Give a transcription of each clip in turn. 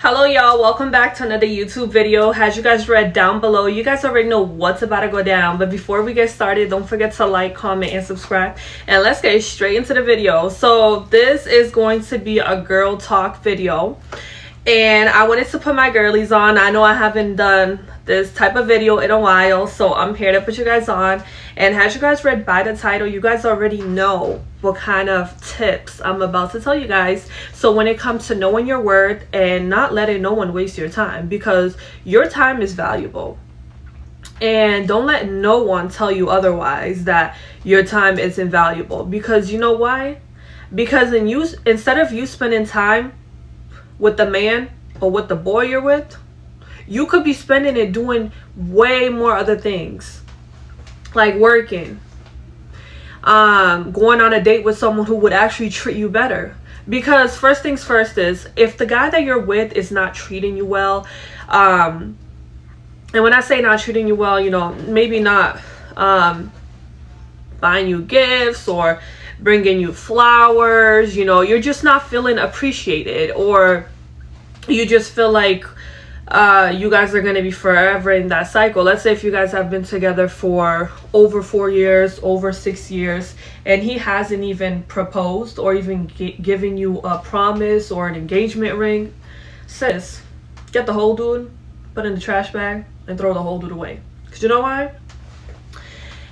Hello y'all, welcome back to another YouTube video. As you guys read down below, you guys already know what's about to go down, but before we get started, don't forget to like, comment, and subscribe, and let's get straight into the video. So this is going to be a girl talk video, and I wanted to put my girlies on. I know I haven't done this type of video in a while, so I'm here to put you guys on. And as you guys read by the title, you guys already know what kind of tips I'm about to tell you guys. So when it comes to knowing your worth and not letting no one waste your time, because your time is valuable, and don't let no one tell you otherwise that your time is invaluable. Because you know why? Because instead of you spending time with the man or with the boy you're with, you could be spending it doing way more other things, like working, going on a date with someone who would actually treat you better. Because first things first is, if the guy that you're with is not treating you well, and when I say not treating you well, you know, maybe not buying you gifts or bringing you flowers, you know, you're just not feeling appreciated, or you just feel like you guys are going to be forever in that cycle. Let's say if you guys have been together for over 4 years, over 6 years, and he hasn't even proposed or even given you a promise or an engagement ring. Sis, get the whole dude, put in the trash bag, and throw the whole dude away. Because you know why?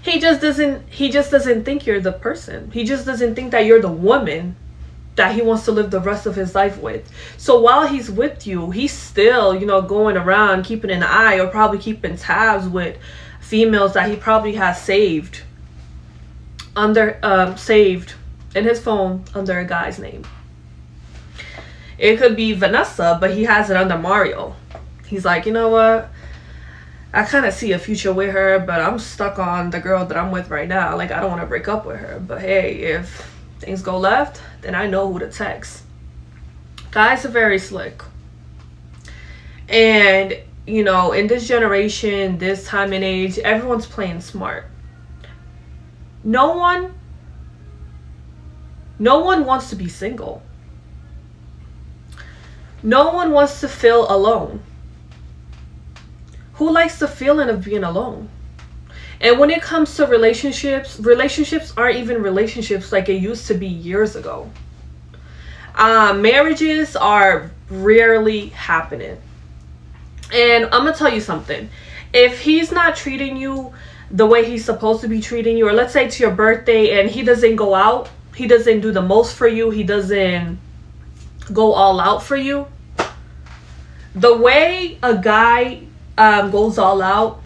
He just doesn't think you're the person. He just doesn't think that you're the woman that he wants to live the rest of his life with. So while he's with you, he's still, you know, going around keeping an eye or probably keeping tabs with females that he probably has saved in his phone under a guy's name. It could be Vanessa, but he has it under Mario. He's like, you know what? I kind of see a future with her, but I'm stuck on the girl that I'm with right now. Like, I don't want to break up with her. But hey, if things go left, then I know who to text. Guys are very slick. And, you know, in this generation, this time and age, everyone's playing smart. No one wants to be single. No one wants to feel alone. Who likes the feeling of being alone? And when it comes to relationships aren't even relationships like it used to be years ago. Marriages are rarely happening. And I'm going to tell you something. If he's not treating you the way he's supposed to be treating you, or let's say it's your birthday and he doesn't go out, he doesn't do the most for you, he doesn't go all out for you. The way a guy goes all out,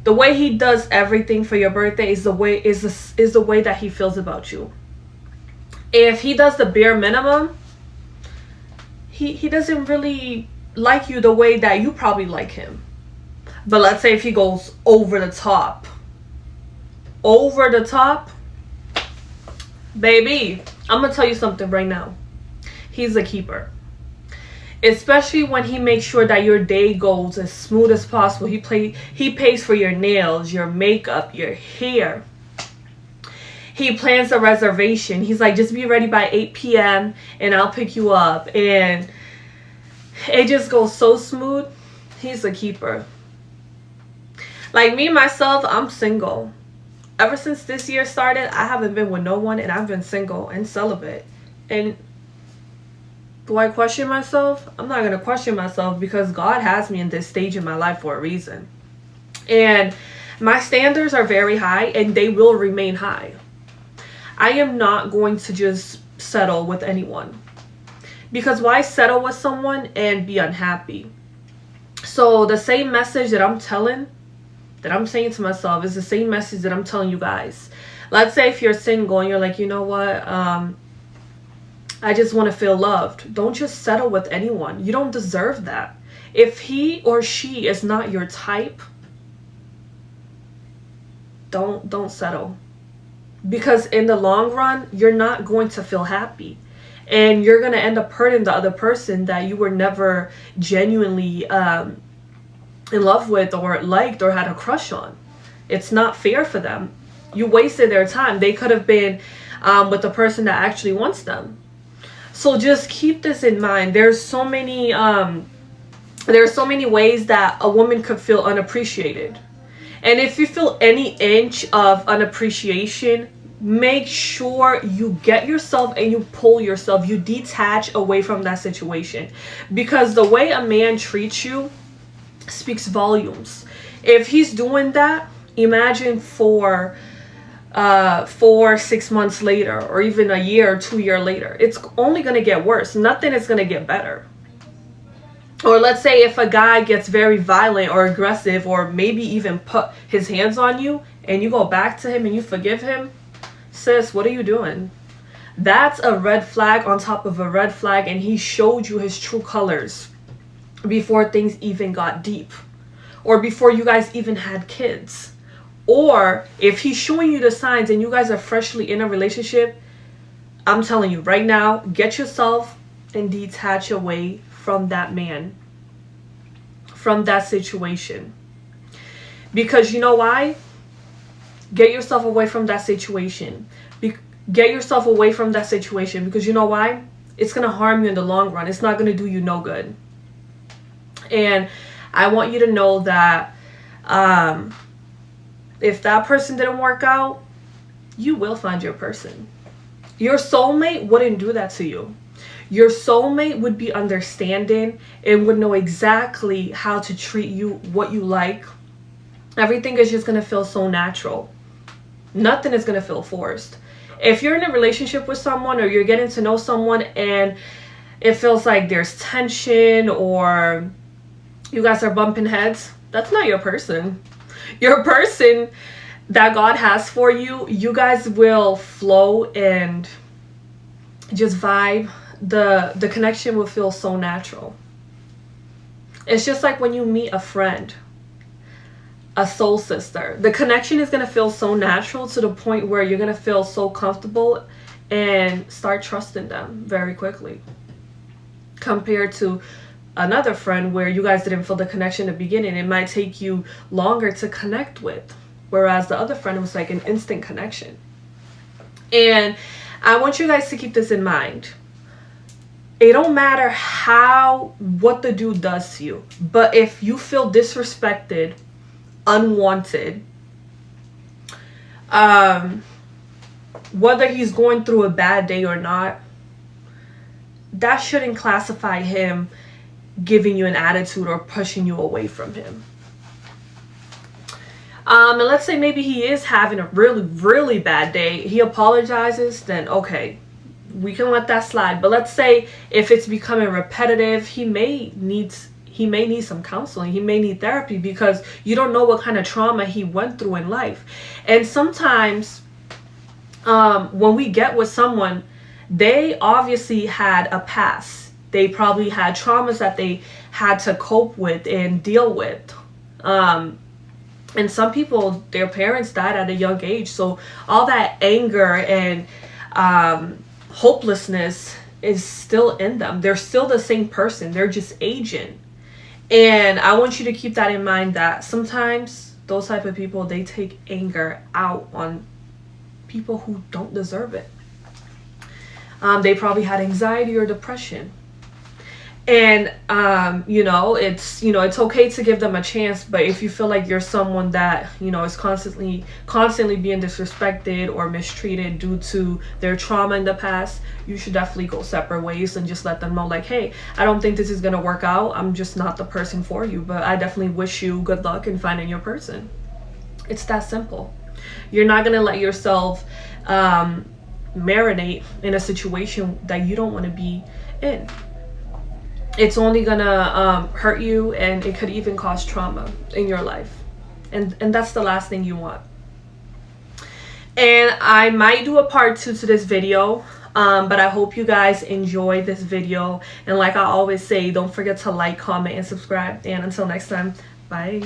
the way he does everything for your birthday is the way that he feels about you. If he does the bare minimum, he doesn't really like you the way that you probably like him. But let's say if he goes over the top, baby, I'm gonna tell you something right now. He's a keeper. Especially when he makes sure that your day goes as smooth as possible. He pays for your nails, your makeup, your hair. He plans a reservation. He's like, just be ready by 8 p.m. and I'll pick you up. And it just goes so smooth. He's a keeper. Like me, myself, I'm single. Ever since this year started, I haven't been with no one, and I've been single and celibate. And do I question myself? I'm not going to question myself, because God has me in this stage in my life for a reason. And my standards are very high, and they will remain high. I am not going to just settle with anyone. Because why settle with someone and be unhappy? So the same message that I'm saying to myself is the same message that I'm telling you guys. Let's say if you're single and you're like, you know what? I just want to feel loved. Don't just settle with anyone. You don't deserve that. If he or she is not your type, don't settle. Because in the long run, you're not going to feel happy. And you're going to end up hurting the other person that you were never genuinely in love with or liked or had a crush on. It's not fair for them. You wasted their time. They could have been with the person that actually wants them. So just keep this in mind. There's so many ways that a woman could feel unappreciated. And if you feel any inch of unappreciation, make sure you get yourself and you pull yourself, you detach away from that situation. Because the way a man treats you speaks volumes. If he's doing that, imagine for 6 months later, or even a year or 2 year later, it's only going to get worse. Nothing is going to get better. Or let's say if a guy gets very violent or aggressive, or maybe even put his hands on you, and you go back to him and you forgive him, sis, what are you doing? That's a red flag on top of a red flag, and he showed you his true colors before things even got deep, or before you guys even had kids. Or if he's showing you the signs and you guys are freshly in a relationship, I'm telling you right now, get yourself and detach away from that man, from that situation. Because you know why? Get yourself away from that situation. Get yourself away from that situation because you know why? It's going to harm you in the long run. It's not going to do you no good. And I want you to know that if that person didn't work out, you will find your person. Your soulmate wouldn't do that to you. Your soulmate would be understanding and would know exactly how to treat you, what you like. Everything is just going to feel so natural. Nothing is going to feel forced. If you're in a relationship with someone, or you're getting to know someone and it feels like there's tension, or you guys are bumping heads, that's not your person. Your person that God has for you, you guys will flow and just vibe. The connection will feel so natural. It's just like when you meet a friend, a soul sister. The connection is going to feel so natural to the point where you're going to feel so comfortable and start trusting them very quickly. Compared to another friend where you guys didn't feel the connection in the beginning, it might take you longer to connect with. Whereas the other friend was like an instant connection. And I want you guys to keep this in mind. It don't matter what the dude does to you, but if you feel disrespected, unwanted, whether he's going through a bad day or not, that shouldn't classify him giving you an attitude or pushing you away from him. And let's say maybe he is having a really, really bad day. He apologizes, then okay, we can let that slide. But let's say if it's becoming repetitive, he may need some counseling. He may need therapy because you don't know what kind of trauma he went through in life. And sometimes when we get with someone, they obviously had a past. They probably had traumas that they had to cope with and deal with. And some people, their parents died at a young age. So all that anger and hopelessness is still in them. They're still the same person. They're just aging. And I want you to keep that in mind, that sometimes those type of people, they take anger out on people who don't deserve it. They probably had anxiety or depression. And, it's okay to give them a chance. But if you feel like you're someone that, is constantly being disrespected or mistreated due to their trauma in the past, you should definitely go separate ways and just let them know, like, hey, I don't think this is going to work out. I'm just not the person for you. But I definitely wish you good luck in finding your person. It's that simple. You're not going to let yourself marinate in a situation that you don't want to be in. It's only gonna hurt you, and it could even cause trauma in your life, and that's the last thing you want. And I might do a part 2 to this video, but I hope you guys enjoyed this video. And like I always say, don't forget to like, comment, and subscribe. And until next time, bye.